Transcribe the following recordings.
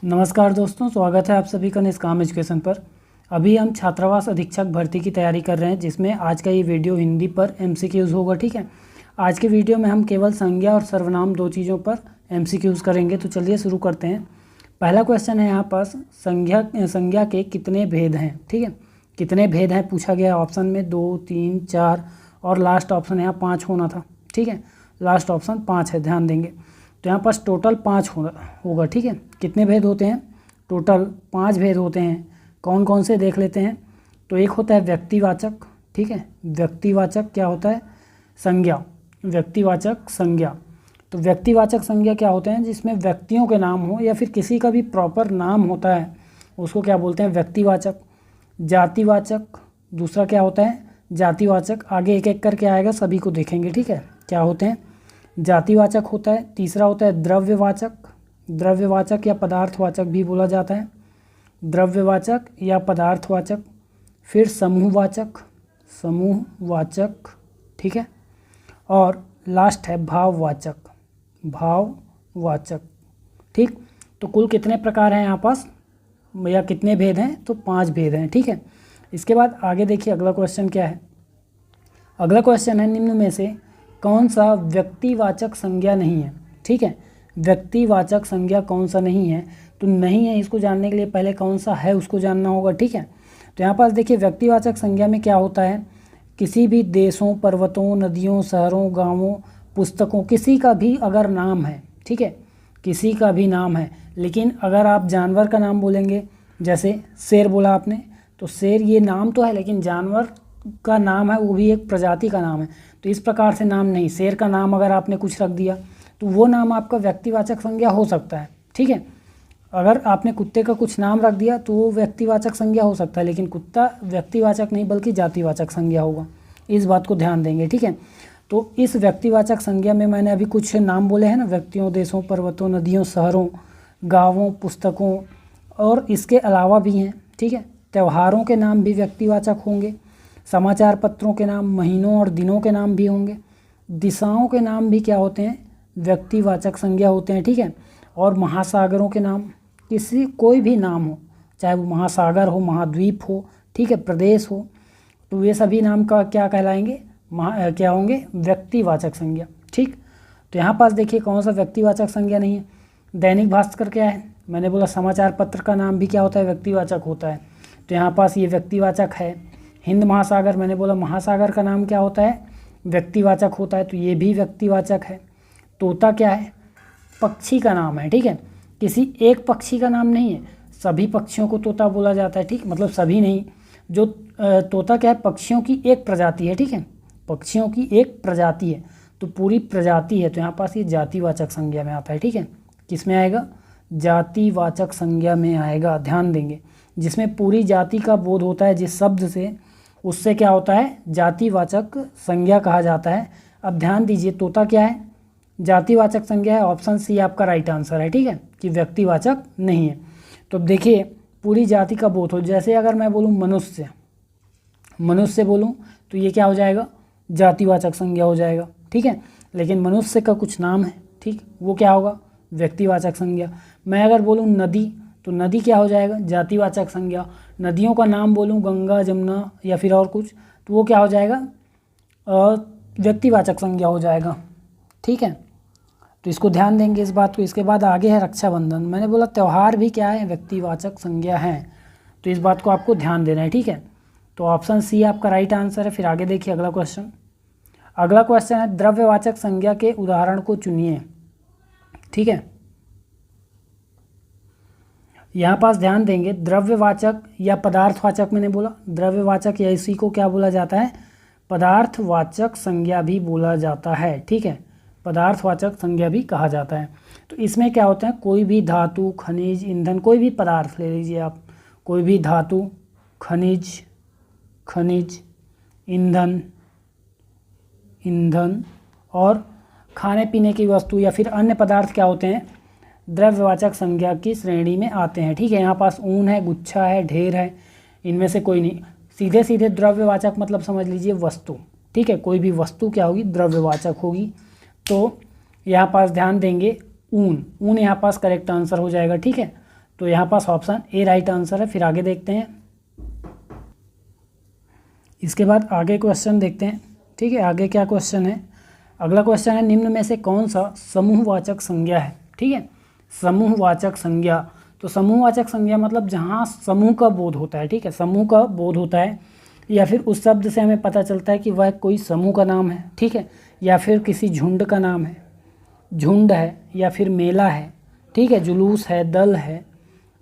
नमस्कार दोस्तों, स्वागत है आप सभी का निष्काम एजुकेशन पर। अभी हम छात्रावास अधीक्षक भर्ती की तैयारी कर रहे हैं, जिसमें आज का ये वीडियो हिंदी पर एमसीक्यूज़ होगा। ठीक है, आज के वीडियो में हम केवल संज्ञा और सर्वनाम दो चीज़ों पर एमसीक्यूज़ करेंगे। तो चलिए शुरू करते हैं। पहला क्वेश्चन है यहाँ पास, संज्ञा के कितने भेद हैं। ठीक है, कितने भेद हैं पूछा गया। ऑप्शन में 2, 3, 4 और लास्ट ऑप्शन यहाँ 5 होना था। ठीक है, लास्ट ऑप्शन 5 है, ध्यान देंगे। तो यहाँ पास टोटल 5 होगा। ठीक है, कितने भेद होते हैं? टोटल 5 भेद होते हैं। कौन कौन से देख लेते हैं। तो एक होता है व्यक्तिवाचक। ठीक है, व्यक्तिवाचक क्या होता है? संज्ञा, व्यक्तिवाचक संज्ञा। तो व्यक्तिवाचक संज्ञा क्या होते हैं? जिसमें व्यक्तियों के नाम हो या फिर किसी का भी प्रॉपर नाम होता है, उसको क्या बोलते हैं? व्यक्तिवाचक। जातिवाचक दूसरा क्या होता है? जातिवाचक। आगे एक एक करके आएगा, सभी को देखेंगे। ठीक है, क्या होते हैं? जातिवाचक होता है। तीसरा होता है द्रव्यवाचक। द्रव्यवाचक या पदार्थवाचक भी बोला जाता है, द्रव्यवाचक या पदार्थवाचक। फिर समूहवाचक, समूहवाचक। ठीक है, और लास्ट है भाववाचक, भाववाचक। ठीक, तो कुल कितने प्रकार हैं यहाँ पास या कितने भेद हैं? तो 5 भेद हैं। ठीक है, इसके बाद आगे देखिए अगला क्वेश्चन क्या है। अगला क्वेश्चन है, निम्न में से कौन सा व्यक्तिवाचक संज्ञा नहीं है? ठीक है, व्यक्तिवाचक संज्ञा कौन सा नहीं है? तो नहीं है, इसको जानने के लिए पहले कौन सा है उसको जानना होगा। ठीक है, तो यहाँ पास देखिए व्यक्तिवाचक संज्ञा में क्या होता है? किसी भी देशों, पर्वतों, नदियों, शहरों, गांवों, पुस्तकों, किसी का भी अगर नाम है। ठीक है, किसी का भी नाम है। लेकिन अगर आप जानवर का नाम बोलेंगे, जैसे शेर बोला आपने, तो शेर ये नाम तो है, लेकिन जानवर का नाम है, वो भी एक प्रजाति का नाम है। तो इस प्रकार से नाम नहीं। शेर का नाम अगर आपने कुछ रख दिया तो वो नाम आपका व्यक्तिवाचक संज्ञा हो सकता है। ठीक है, अगर आपने कुत्ते का कुछ नाम रख दिया तो वो व्यक्तिवाचक संज्ञा हो सकता है, लेकिन कुत्ता व्यक्तिवाचक नहीं बल्कि जातिवाचक संज्ञा होगा। इस बात को ध्यान देंगे। ठीक है, तो इस व्यक्तिवाचक संज्ञा में मैंने अभी कुछ नाम बोले हैं ना, व्यक्तियों, देशों, पर्वतों, नदियों, शहरों, गाँवों, पुस्तकों, और इसके अलावा भी हैं। ठीक है, त्योहारों के नाम भी व्यक्तिवाचक होंगे, समाचार पत्रों के नाम, महीनों और दिनों के नाम भी होंगे, दिशाओं के नाम भी क्या होते हैं? व्यक्तिवाचक संज्ञा होते हैं। ठीक है, और महासागरों के नाम, किसी कोई भी नाम हो, चाहे वो महासागर हो, महाद्वीप हो, ठीक है, प्रदेश हो, तो ये सभी नाम का क्या कहलाएंगे? क्या होंगे? व्यक्तिवाचक संज्ञा। ठीक, तो यहाँ पास देखिए कौन सा व्यक्तिवाचक संज्ञा नहीं है। दैनिक भास्कर क्या है? मैंने बोला समाचार पत्र का नाम भी क्या होता है? व्यक्तिवाचक होता है। तो यहाँ पास ये व्यक्तिवाचक है। हिंद महासागर, मैंने बोला महासागर का नाम क्या होता है? व्यक्तिवाचक होता है, तो ये भी व्यक्तिवाचक है। तोता क्या है? पक्षी का नाम है। ठीक है, किसी एक पक्षी का नाम नहीं है, सभी पक्षियों को तोता बोला जाता है। ठीक, मतलब सभी नहीं, जो तोता क्या है? पक्षियों की एक प्रजाति है। ठीक है, पक्षियों की एक प्रजाति है, तो पूरी प्रजाति है। तो यहाँ पास ये जातिवाचक संज्ञा में आता है। ठीक है, किस में आएगा? जातिवाचक संज्ञा में आएगा, ध्यान देंगे। जिसमें पूरी जाति का बोध होता है जिस शब्द से, उससे क्या होता है? जातिवाचक संज्ञा कहा जाता है। अब ध्यान दीजिए, तोता क्या है? जातिवाचक संज्ञा है। ऑप्शन सी आपका राइट आंसर है। ठीक है, कि व्यक्तिवाचक नहीं है। तो देखिए पूरी जाति का बोध हो, जैसे अगर मैं बोलूँ मनुष्य, मनुष्य बोलूँ तो ये क्या हो जाएगा? जातिवाचक संज्ञा हो जाएगा। ठीक है, लेकिन मनुष्य का कुछ नाम है, ठीक, वो क्या होगा? व्यक्तिवाचक संज्ञा। मैं अगर बोलूँ नदी, तो नदी क्या हो जाएगा? जातिवाचक संज्ञा। नदियों का नाम बोलूँ गंगा, जमुना या फिर और कुछ, तो वो क्या हो जाएगा? व्यक्तिवाचक संज्ञा हो जाएगा। ठीक है, तो इसको ध्यान देंगे इस बात को। इसके बाद आगे है रक्षाबंधन। मैंने बोला त्यौहार भी क्या है? व्यक्तिवाचक संज्ञा है, तो इस बात को आपको ध्यान देना है। ठीक है, तो ऑप्शन सी आपका राइट आंसर है। फिर आगे देखिए अगला क्वेश्चन। अगला क्वेश्चन है, द्रव्यवाचक संज्ञा के उदाहरण को चुनिए। ठीक है, यहाँ पास ध्यान देंगे, द्रव्यवाचक या पदार्थवाचक, मैंने बोला द्रव्यवाचक या इसी को क्या बोला जाता है? पदार्थवाचक संज्ञा भी बोला जाता है। ठीक है, पदार्थवाचक संज्ञा भी कहा जाता है। तो इसमें क्या होता है? कोई भी धातु, खनिज, ईंधन, कोई भी पदार्थ ले लीजिए आप, कोई भी धातु, खनिज, ईंधन और खाने पीने की वस्तु या फिर अन्य पदार्थ क्या होते हैं? द्रव्यवाचक संज्ञा की श्रेणी में आते हैं। ठीक है, यहाँ पास ऊन है, गुच्छा है, ढेर है, इनमें से कोई नहीं। सीधे सीधे द्रव्यवाचक मतलब समझ लीजिए वस्तु। ठीक है, कोई भी वस्तु क्या होगी? द्रव्यवाचक होगी। तो यहाँ पास ध्यान देंगे, ऊन, ऊन यहाँ पास करेक्ट आंसर हो जाएगा। ठीक है, तो यहाँ पास ऑप्शन ए राइट आंसर है। फिर आगे देखते हैं, इसके बाद आगे क्वेश्चन देखते हैं। ठीक है, आगे क्या क्वेश्चन है? अगला क्वेश्चन है निम्न में से कौन सा समूहवाचक संज्ञा है? ठीक है, समूहवाचक संज्ञा। तो समूहवाचक संज्ञा मतलब जहाँ समूह का बोध होता है। ठीक है, समूह का बोध होता है, या फिर उस शब्द से हमें पता चलता है कि वह कोई समूह का नाम है। ठीक है, या फिर किसी झुंड का नाम है, झुंड है, या फिर मेला है। ठीक है, जुलूस है, दल है।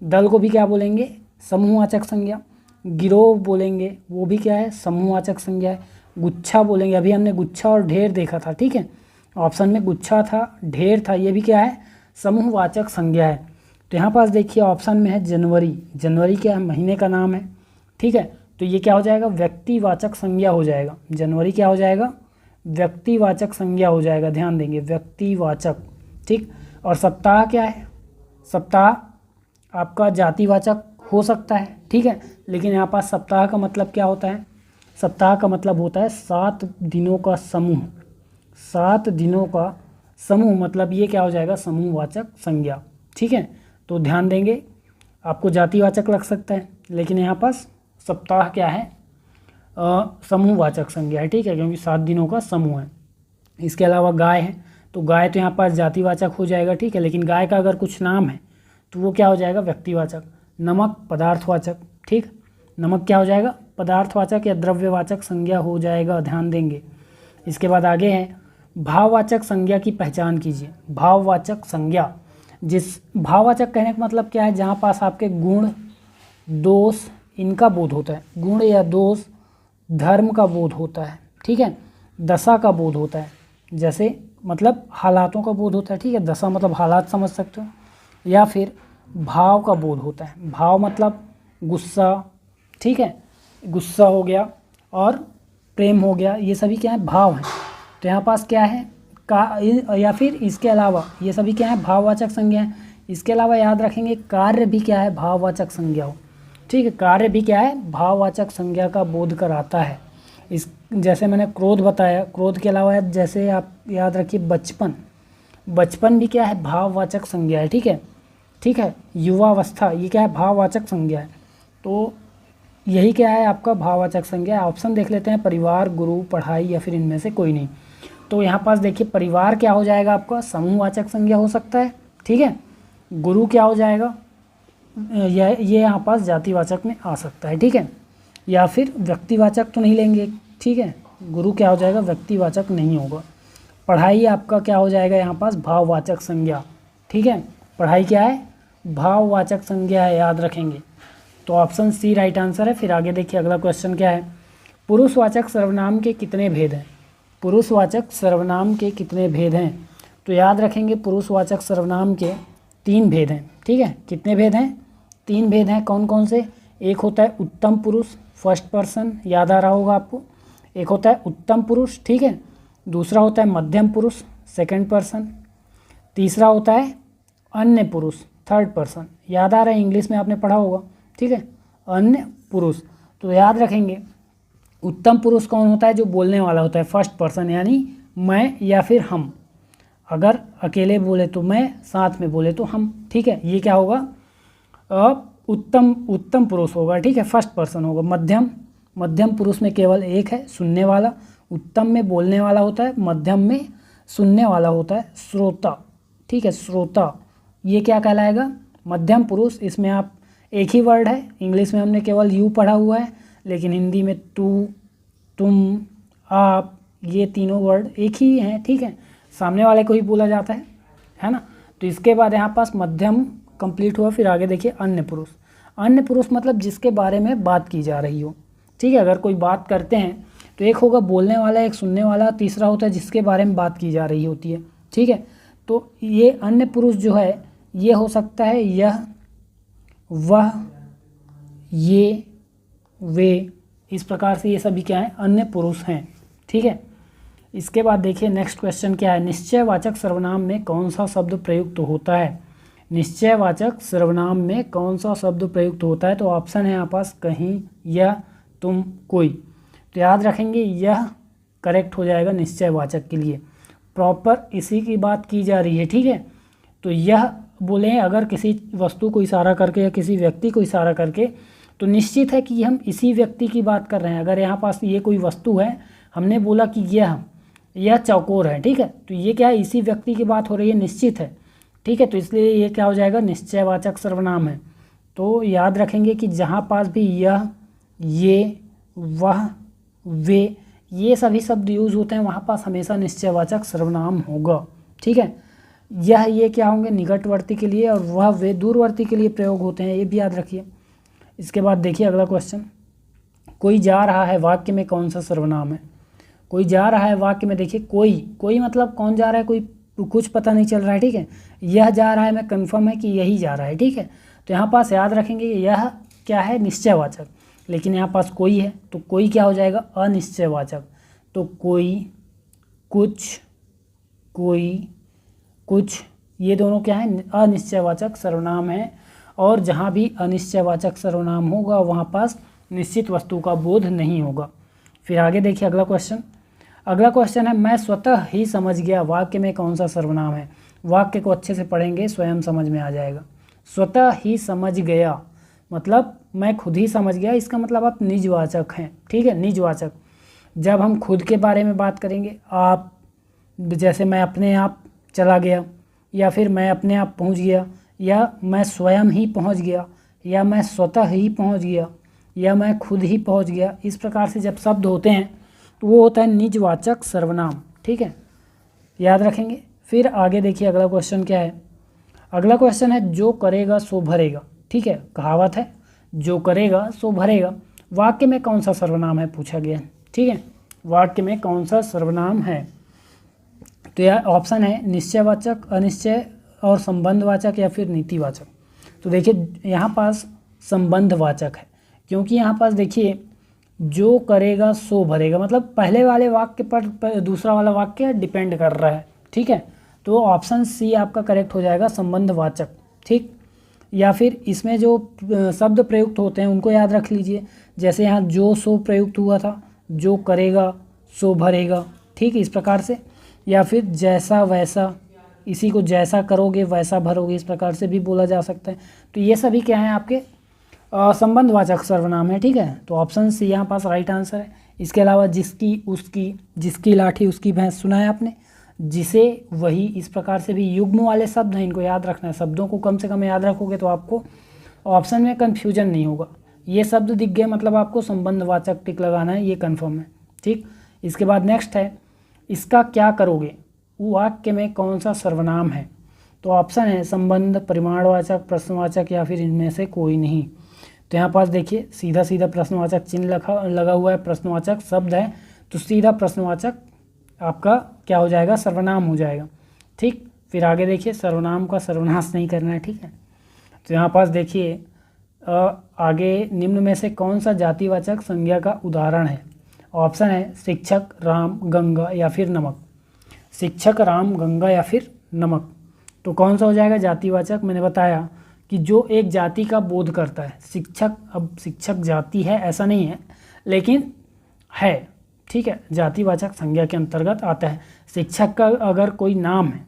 दल को भी क्या बोलेंगे? समूहवाचक संज्ञा। गिरोह बोलेंगे, वो भी क्या है? समूहवाचक संज्ञा है। गुच्छा बोलेंगे, अभी हमने गुच्छा और ढेर देखा था। ठीक है, ऑप्शन में गुच्छा था, ढेर था, ये भी क्या है? समूहवाचक संज्ञा है। तो यहाँ पास देखिए ऑप्शन में है जनवरी। जनवरी क्या है? महीने का नाम है। ठीक है, तो ये क्या हो जाएगा? व्यक्तिवाचक संज्ञा हो जाएगा। जनवरी क्या हो जाएगा? व्यक्तिवाचक संज्ञा हो जाएगा। ध्यान देंगे, व्यक्तिवाचक। ठीक, और सप्ताह क्या है? सप्ताह आपका जातिवाचक हो सकता है। ठीक है, लेकिन यहाँ पास सप्ताह का मतलब क्या होता है? सप्ताह का मतलब होता है 7 दिनों का समूह। 7 दिनों का समूह, मतलब ये क्या हो जाएगा? समूहवाचक संज्ञा। ठीक है, तो ध्यान देंगे, आपको जातिवाचक लग सकता है, लेकिन यहाँ पास सप्ताह क्या है? समूहवाचक संज्ञा है। ठीक है, क्योंकि 7 दिनों का समूह है। इसके अलावा गाय है, तो गाय तो यहाँ पास जातिवाचक हो जाएगा। ठीक है, लेकिन गाय का अगर कुछ नाम है तो वो क्या हो जाएगा? व्यक्तिवाचक। नमक पदार्थवाचक। ठीक, नमक क्या हो जाएगा? पदार्थवाचक या द्रव्यवाचक संज्ञा हो जाएगा। ध्यान देंगे। इसके बाद आगे है भाववाचक संज्ञा की पहचान कीजिए। भाववाचक संज्ञा, जिस भाववाचक कहने का मतलब क्या है? जहाँ पास आपके गुण, दोष, इनका बोध होता है। गुण या दोष, धर्म का बोध होता है। ठीक है, दशा का बोध होता है, जैसे मतलब हालातों का बोध होता है। ठीक है, दशा मतलब हालात समझ सकते हो। या फिर भाव का बोध होता है। भाव मतलब गुस्सा। ठीक है, गुस्सा हो गया और प्रेम हो गया, ये सभी क्या है? भाव हैं। तो यहाँ पास क्या है? का, या फिर इसके अलावा ये सभी क्या है? भाववाचक संज्ञा है। इसके अलावा याद रखेंगे कार्य भी क्या है? भाववाचक संज्ञा हो। ठीक है, कार्य भी क्या है? भाववाचक संज्ञा का बोध कराता है। इस जैसे मैंने क्रोध बताया, क्रोध के अलावा जैसे आप याद रखिए बचपन। बचपन भी क्या है? भाववाचक संज्ञा है। ठीक है, ठीक है, युवावस्था, ये क्या है? भाववाचक संज्ञा है। तो यही क्या है? आपका भाववाचक संज्ञा। ऑप्शन देख लेते हैं, परिवार, गुरु, पढ़ाई, या फिर इनमें से कोई नहीं। तो यहाँ पास देखिए परिवार क्या हो जाएगा? आपका समूहवाचक संज्ञा हो सकता है। ठीक है, गुरु क्या हो जाएगा? ये यहाँ पास जातिवाचक में आ सकता है। ठीक है, या फिर व्यक्तिवाचक तो नहीं लेंगे। ठीक है, गुरु क्या हो जाएगा? व्यक्तिवाचक नहीं होगा। पढ़ाई आपका क्या हो जाएगा? यहाँ पास भाववाचक संज्ञा। ठीक है, पढ़ाई क्या है? भाववाचक संज्ञा है, याद रखेंगे। तो ऑप्शन सी राइट आंसर है। फिर आगे देखिए अगला क्वेश्चन क्या है? पुरुषवाचक सर्वनाम के कितने भेद हैं? पुरुषवाचक सर्वनाम के कितने भेद हैं? तो याद रखेंगे पुरुषवाचक सर्वनाम के 3 भेद हैं। ठीक है, कितने भेद हैं? 3 भेद हैं। कौन कौन से? एक होता है उत्तम पुरुष, फर्स्ट पर्सन, याद आ रहा होगा आपको। एक होता है उत्तम पुरुष। ठीक है, दूसरा होता है मध्यम पुरुष, सेकंड पर्सन। तीसरा होता है अन्य पुरुष, थर्ड पर्सन। याद आ रहा है, इंग्लिश में आपने पढ़ा होगा। ठीक है, अन्य पुरुष। तो याद रखेंगे उत्तम पुरुष कौन होता है? जो बोलने वाला होता है, फर्स्ट पर्सन, यानी मैं या फिर हम। अगर अकेले बोले तो मैं, साथ में बोले तो हम। ठीक है, ये क्या होगा? उत्तम पुरुष होगा। ठीक है, फर्स्ट पर्सन होगा। मध्यम पुरुष में केवल एक है, सुनने वाला। उत्तम में बोलने वाला होता है, मध्यम में सुनने वाला होता है, श्रोता। ठीक है, श्रोता, ये क्या कहलाएगा? मध्यम पुरुष। इसमें आप एक ही वर्ड है, इंग्लिश में हमने केवल यू पढ़ा हुआ है, लेकिन हिंदी में तू, तुम, आप, ये तीनों वर्ड एक ही हैं। ठीक है, सामने वाले को ही बोला जाता है ना। तो इसके बाद यहाँ पास मध्यम कंप्लीट हुआ। फिर आगे देखिए अन्य पुरुष। अन्य पुरुष मतलब जिसके बारे में बात की जा रही हो। ठीक है, अगर कोई बात करते हैं तो एक होगा बोलने वाला, एक सुनने वाला, तीसरा होता है जिसके बारे में बात की जा रही होती है। ठीक है, तो ये अन्य पुरुष जो है ये हो सकता है यह, वह, ये, वे। इस प्रकार से ये सभी क्या हैं? अन्य पुरुष हैं। ठीक है, इसके बाद देखिए नेक्स्ट क्वेश्चन क्या है? निश्चयवाचक सर्वनाम में कौन सा शब्द प्रयुक्त होता है? निश्चयवाचक सर्वनाम में कौन सा शब्द प्रयुक्त होता है? तो ऑप्शन है यहाँ पास कहीं, यह, तुम, कोई। तो याद रखेंगे यह करेक्ट हो जाएगा निश्चयवाचक के लिए। प्रॉपर इसी की बात की जा रही है। ठीक है, तो यह बोले हैं अगर किसी वस्तु को इशारा करके या किसी व्यक्ति को इशारा करके, तो निश्चित है कि हम इसी व्यक्ति की बात कर रहे हैं। अगर यहाँ पास ये कोई वस्तु है, हमने बोला कि यह चौकोर है, ठीक है, तो ये क्या है, इसी व्यक्ति की बात हो रही है, निश्चित है, ठीक है, तो इसलिए ये क्या हो जाएगा, निश्चयवाचक सर्वनाम है। तो याद रखेंगे कि जहाँ पास भी यह, ये, वह, वे, ये सभी शब्द यूज़ होते हैं, वहाँ पास हमेशा निश्चयवाचक सर्वनाम होगा, ठीक है। ये क्या होंगे, निकटवर्ती के लिए, और वह, वे दूरवर्ती के लिए प्रयोग होते हैं, ये भी याद रखिए। इसके बाद देखिए अगला क्वेश्चन, कोई जा रहा है वाक्य में कौन सा सर्वनाम है। कोई जा रहा है वाक्य में, देखिए कोई मतलब कौन जा रहा है, कोई कुछ पता नहीं चल रहा है, ठीक है। यह जा रहा है में कन्फर्म है कि यही जा रहा है, ठीक है। तो यहाँ पास याद रखेंगे यह क्या है, निश्चयवाचक, लेकिन यहाँ पास कोई है तो कोई क्या हो जाएगा, अनिश्चयवाचक। तो कोई, कुछ, ये दोनों क्या है, अनिश्चयवाचक सर्वनाम है। और जहाँ भी अनिश्चयवाचक सर्वनाम होगा वहाँ पास निश्चित वस्तु का बोध नहीं होगा। फिर आगे देखिए अगला क्वेश्चन है, मैं स्वतः ही समझ गया वाक्य में कौन सा सर्वनाम है। वाक्य को अच्छे से पढ़ेंगे, स्वयं समझ में आ जाएगा। स्वतः ही समझ गया मतलब मैं खुद ही समझ गया, इसका मतलब आप निजवाचक हैं, ठीक है, निजवाचक। जब हम खुद के बारे में बात करेंगे, आप, जैसे मैं अपने आप चला गया, या फिर मैं अपने आप पहुंच गया, या मैं स्वयं ही पहुंच गया, या मैं स्वतः ही पहुंच गया, या मैं खुद ही पहुंच गया, इस प्रकार से जब शब्द होते हैं तो वो होता है निजवाचक सर्वनाम, ठीक है, याद रखेंगे। फिर आगे देखिए अगला क्वेश्चन क्या है। अगला क्वेश्चन है, जो करेगा सो भरेगा, ठीक है, कहावत है, जो करेगा सो भरेगा। वाक्य में कौन सा सर्वनाम है पूछा गया, ठीक है, वाक्य में कौन सा सर्वनाम है। तो यह ऑप्शन है निश्चयवाचक, अनिश्चय और संबंधवाचक या फिर नीतिवाचक। तो देखिए यहाँ पास संबंधवाचक है, क्योंकि यहाँ पास देखिए जो करेगा सो भरेगा, मतलब पहले वाले वाक्य पर दूसरा वाला वाक्य डिपेंड कर रहा है, ठीक है। तो ऑप्शन सी आपका करेक्ट हो जाएगा, संबंधवाचक, ठीक। या फिर इसमें जो शब्द प्रयुक्त होते हैं उनको याद रख लीजिए, जैसे यहाँ जो सो प्रयुक्त हुआ था, जो करेगा सो भरेगा, ठीक, इस प्रकार से। या फिर जैसा वैसा, इसी को जैसा करोगे वैसा भरोगे, इस प्रकार से भी बोला जा सकता है। तो ये सभी क्या हैं, आपके संबंधवाचक सर्वनाम है, ठीक है। तो ऑप्शन सी यहाँ पास राइट आंसर है। इसके अलावा जिसकी, उसकी, जिसकी लाठी उसकी भैंस, सुना है आपने, जिसे, वही, इस प्रकार से भी युग्म वाले शब्द हैं, इनको याद रखना है। शब्दों को कम से कम याद रखोगे तो आपको ऑप्शन में कन्फ्यूजन नहीं होगा। ये शब्द दिख गए मतलब आपको संबंधवाचक टिक लगाना है, ये कन्फर्म है, ठीक। इसके बाद नेक्स्ट है, इसका क्या करोगे, वाक्य में कौन सा सर्वनाम है। तो ऑप्शन है संबंध, परिमाणवाचक, प्रश्नवाचक या फिर इनमें से कोई नहीं। तो यहाँ पास देखिए सीधा सीधा प्रश्नवाचक चिन्ह लगा हुआ है, प्रश्नवाचक शब्द है, तो सीधा प्रश्नवाचक आपका क्या हो जाएगा, सर्वनाम हो जाएगा, ठीक। फिर आगे देखिए, सर्वनाम का सर्वनाश नहीं करना है, ठीक है। तो यहाँ पास देखिए आगे निम्न में से कौन सा जातिवाचक संज्ञा का उदाहरण है। ऑप्शन है शिक्षक, राम, गंगा या फिर नमक। शिक्षक, राम, गंगा या फिर नमक, तो कौन सा हो जाएगा जातिवाचक। मैंने बताया कि जो एक जाति का बोध करता है, शिक्षक, अब शिक्षक जाति है ऐसा नहीं है, लेकिन है, ठीक है, जातिवाचक संज्ञा के अंतर्गत आता है। शिक्षक का अगर कोई नाम है,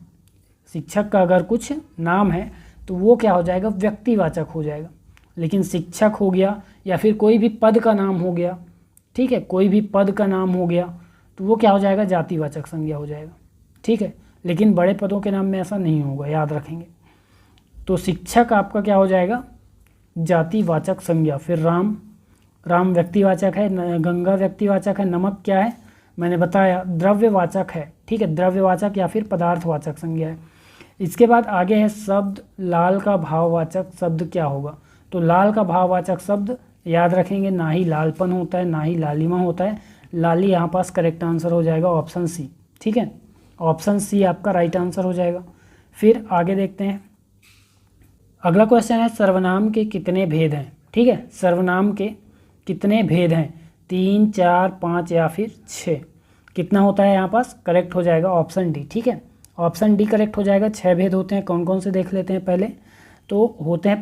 शिक्षक का अगर कुछ नाम है तो वो क्या हो जाएगा, व्यक्तिवाचक हो जाएगा। लेकिन शिक्षक हो गया या फिर कोई भी पद का नाम हो गया, ठीक है, कोई भी पद का नाम हो गया तो वो क्या हो जाएगा, जातिवाचक संज्ञा हो जाएगा, ठीक है। लेकिन बड़े पदों के नाम में ऐसा नहीं होगा, याद रखेंगे। तो शिक्षक आपका क्या हो जाएगा, जातिवाचक संज्ञा। फिर राम व्यक्तिवाचक है, गंगा व्यक्तिवाचक है, नमक क्या है, मैंने बताया द्रव्यवाचक है, ठीक है, द्रव्यवाचक या फिर पदार्थवाचक संज्ञा है। इसके बाद आगे है शब्द लाल का भाववाचक शब्द क्या होगा। तो लाल का भाववाचक शब्द याद रखेंगे, ना ही लालपन होता है ना ही लालिमा होता है, लाली यहाँ पास करेक्ट आंसर हो जाएगा, ऑप्शन सी, ठीक है, ऑप्शन सी आपका राइट आंसर हो जाएगा। फिर आगे देखते हैं, अगला क्वेश्चन है सर्वनाम के कितने भेद हैं, ठीक है, सर्वनाम के कितने भेद हैं, 3, 4, 5 या फिर 6, कितना होता है यहाँ पास, करेक्ट हो जाएगा ऑप्शन डी, ठीक है, ऑप्शन डी करेक्ट हो जाएगा। 6 भेद होते हैं, कौन कौन से देख लेते हैं पहले। तो होते हैं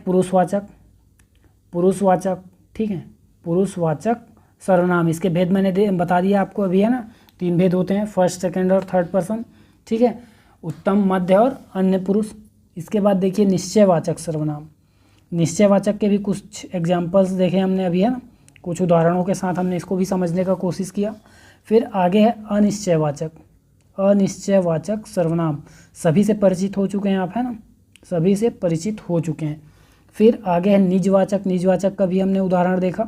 पुरुषवाचक, ठीक है, पुरुषवाचक सर्वनाम, इसके भेद मैंने बता दिया आपको अभी, है ना, 3 भेद होते हैं, फर्स्ट, सेकंड और थर्ड पर्सन, ठीक है, उत्तम, मध्य और अन्य पुरुष। इसके बाद देखिए निश्चयवाचक सर्वनाम। निश्चयवाचक के भी कुछ एग्जाम्पल्स देखे हमने अभी, है ना, कुछ उदाहरणों के साथ हमने इसको भी समझने का कोशिश किया। फिर आगे है अनिश्चयवाचक। अनिश्चयवाचक सर्वनाम सभी से परिचित हो चुके हैं आप, है ना, सभी से परिचित हो चुके हैं। फिर आगे है निजवाचक। निजवाचक का भी हमने उदाहरण देखा,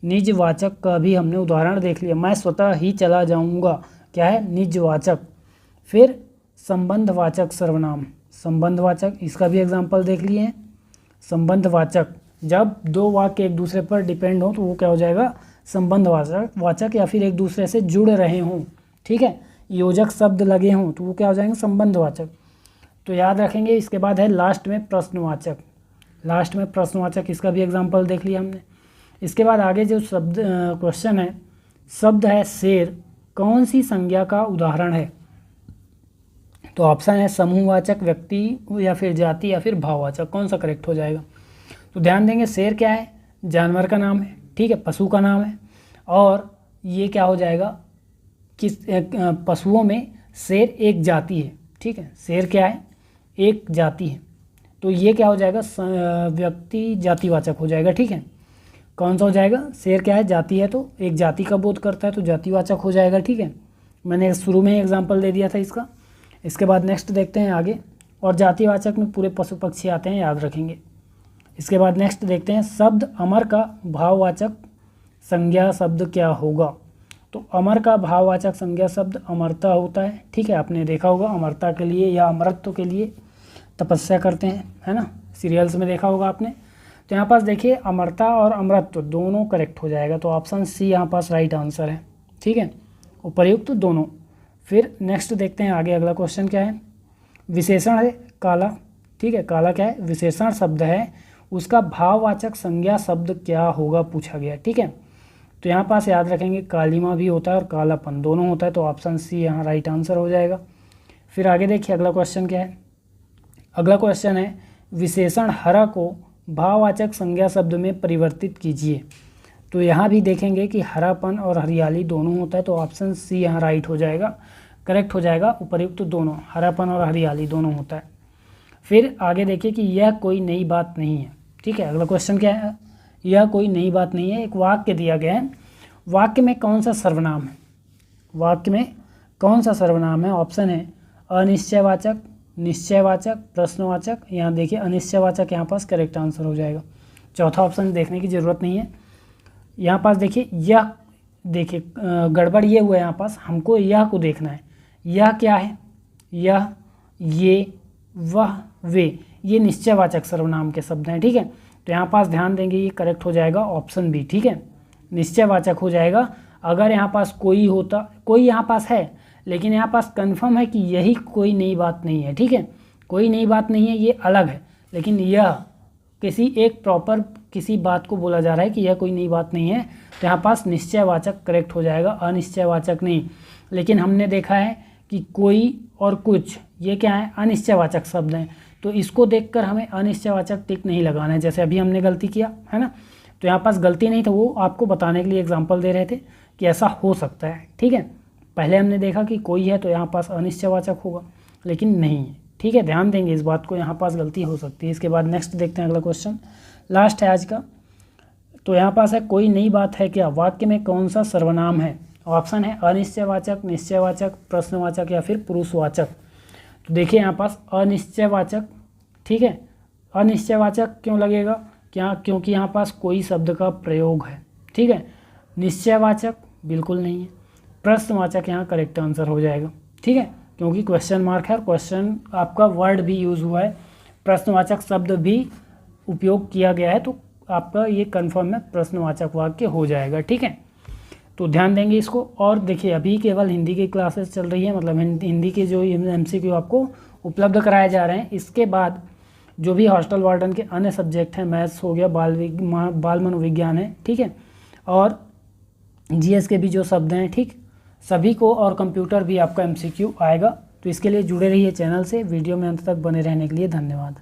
निजवाचक का भी हमने उदाहरण देख लिया। मैं स्वतः ही चला जाऊंगा, क्या है, निजवाचक। फिर संबंधवाचक सर्वनाम। संबंधवाचक, इसका भी एग्जाम्पल देख लिए हैं। संबंधवाचक, जब दो वाक्य एक दूसरे पर डिपेंड हो तो वो क्या हो जाएगा, संबंधवाचक, या फिर एक दूसरे से जुड़ रहे हों, ठीक है, योजक शब्द लगे हों तो वो क्या हो जाएंगे, संबंधवाचक। तो याद रखेंगे। इसके बाद है लास्ट में प्रश्नवाचक। लास्ट में प्रश्नवाचक, इसका भी एग्जाम्पल देख लिया हमने। इसके बाद आगे जो शब्द क्वेश्चन है, शब्द है शेर, कौन सी संज्ञा का उदाहरण है? तो ऑप्शन है समूहवाचक, व्यक्ति या फिर जाति या फिर भाववाचक। कौन सा करेक्ट हो जाएगा? तो ध्यान देंगे, शेर क्या है, जानवर का नाम है, ठीक है, पशु का नाम है। और ये क्या हो जाएगा, किस पशुओं में शेर एक जाति है, ठीक है, शेर क्या है, एक जाति है। तो ये क्या हो जाएगा, व्यक्ति जातिवाचक हो जाएगा, ठीक है। कौन सा हो जाएगा, शेर क्या है, जाति है, तो एक जाति का बोध करता है तो जातिवाचक हो जाएगा, ठीक है। मैंने शुरू में ही एग्जाम्पल दे दिया था इसका। इसके बाद नेक्स्ट देखते हैं आगे, और जातिवाचक में पूरे पशु पक्षी आते हैं, याद रखेंगे। इसके बाद नेक्स्ट देखते हैं, शब्द अमर का भाववाचक संज्ञा शब्द क्या होगा? तो अमर का भाववाचक संज्ञा शब्द अमरता होता है, ठीक है, आपने देखा होगा, अमरता के लिए या अमरत्व के लिए तपस्या करते हैं, है ना, सीरियल्स में देखा होगा आपने। तो यहाँ पास देखिए अमरता और अमरत्व दोनों करेक्ट हो जाएगा, तो ऑप्शन सी यहाँ पास राइट आंसर है, ठीक है, उपर्युक्त दोनों। फिर नेक्स्ट देखते हैं आगे, अगला क्वेश्चन क्या है, विशेषण है काला, ठीक है, काला क्या है, विशेषण शब्द है, उसका भाववाचक संज्ञा शब्द क्या होगा पूछा गया, ठीक है। तो यहाँ पास याद रखेंगे कालिमा भी होता है और कालापन दोनों होता है, तो ऑप्शन सी यहाँ राइट आंसर हो जाएगा। फिर आगे देखिए अगला क्वेश्चन क्या है, अगला क्वेश्चन है विशेषण हरा को भाववाचक संज्ञा शब्द में परिवर्तित कीजिए। तो यहाँ भी देखेंगे कि हरापन और हरियाली दोनों होता है, तो ऑप्शन सी यहाँ राइट हो जाएगा, करेक्ट हो जाएगा, उपर्युक्त दोनों, हरापन और हरियाली दोनों होता है। फिर आगे देखिए कि यह कोई नई बात नहीं है, ठीक है। अगला क्वेश्चन क्या है, यह कोई नई बात नहीं है। एक वाक्य दिया गया है, वाक्य में कौन सा सर्वनाम है, वाक्य में कौन सा सर्वनाम है? ऑप्शन है अनिश्चयवाचक, निश्चयवाचक, प्रश्नवाचक। यहाँ देखिए अनिश्चयवाचक यहाँ पास करेक्ट आंसर हो जाएगा, चौथा ऑप्शन देखने की ज़रूरत नहीं है। यहाँ पास देखिए यह, देखिए गड़बड़ ये हुआ है, यहाँ पास हमको यह को देखना है, यह क्या है, यह, ये, वह, वे, ये निश्चयवाचक सर्वनाम के शब्द हैं, ठीक है। तो यहाँ पास ध्यान देंगे ये करेक्ट हो जाएगा ऑप्शन बी, ठीक है, निश्चयवाचक हो जाएगा। अगर यहाँ पास कोई होता, कोई यहाँ पास है लेकिन यहाँ पास कंफर्म है कि यही कोई नई बात नहीं है, ठीक है, कोई नई बात नहीं है, ये अलग है, लेकिन यह किसी एक प्रॉपर किसी बात को बोला जा रहा है कि यह कोई नई बात नहीं है, तो यहाँ पास निश्चयवाचक करेक्ट हो जाएगा, अनिश्चयवाचक नहीं। लेकिन हमने देखा है कि कोई और कुछ ये क्या है, अनिश्चयवाचक शब्द हैं, तो इसको देखकर हमें अनिश्चयवाचक टिक नहीं लगाना है, जैसे अभी हमने गलती किया है ना। तो यहाँ पास गलती नहीं, तो वो आपको बताने के लिए एग्जांपल दे रहे थे कि ऐसा हो सकता है, ठीक है। पहले हमने देखा कि कोई है तो यहाँ पास अनिश्चयवाचक होगा, लेकिन नहीं है, ठीक है, ध्यान देंगे इस बात को, यहाँ पास गलती हो सकती है। इसके बाद नेक्स्ट देखते हैं अगला क्वेश्चन, लास्ट है आज का। तो यहाँ पास है कोई नई बात है क्या, वाक्य में कौन सा सर्वनाम है? ऑप्शन है अनिश्चयवाचक, निश्चयवाचक, प्रश्नवाचक या फिर पुरुषवाचक। तो देखिए यहाँ पास अनिश्चयवाचक, ठीक है, अनिश्चयवाचक क्यों लगेगा, क्या, क्योंकि यहाँ पास कोई शब्द का प्रयोग है, ठीक है। निश्चयवाचक बिल्कुल नहीं है, प्रश्नवाचक यहाँ करेक्ट आंसर हो जाएगा, ठीक है, क्योंकि क्वेश्चन मार्क है और क्वेश्चन आपका वर्ड भी यूज़ हुआ है, प्रश्नवाचक शब्द भी उपयोग किया गया है, तो आपका ये कन्फर्म है प्रश्नवाचक वाक्य हो जाएगा, ठीक है। तो ध्यान देंगे इसको। और देखिए अभी केवल हिंदी की क्लासेस चल रही है, मतलब हिंदी के जो MCQ आपको उपलब्ध कराए जा रहे हैं। इसके बाद जो भी हॉस्टल वार्डन के अन्य सब्जेक्ट हैं, मैथ्स हो गया, बाल मनोविज्ञान है, ठीक है, और GS के भी जो शब्द हैं, ठीक, सभी को, और कंप्यूटर भी आपका MCQ आएगा। तो इसके लिए जुड़े रहिए चैनल से। वीडियो में अंत तक बने रहने के लिए धन्यवाद।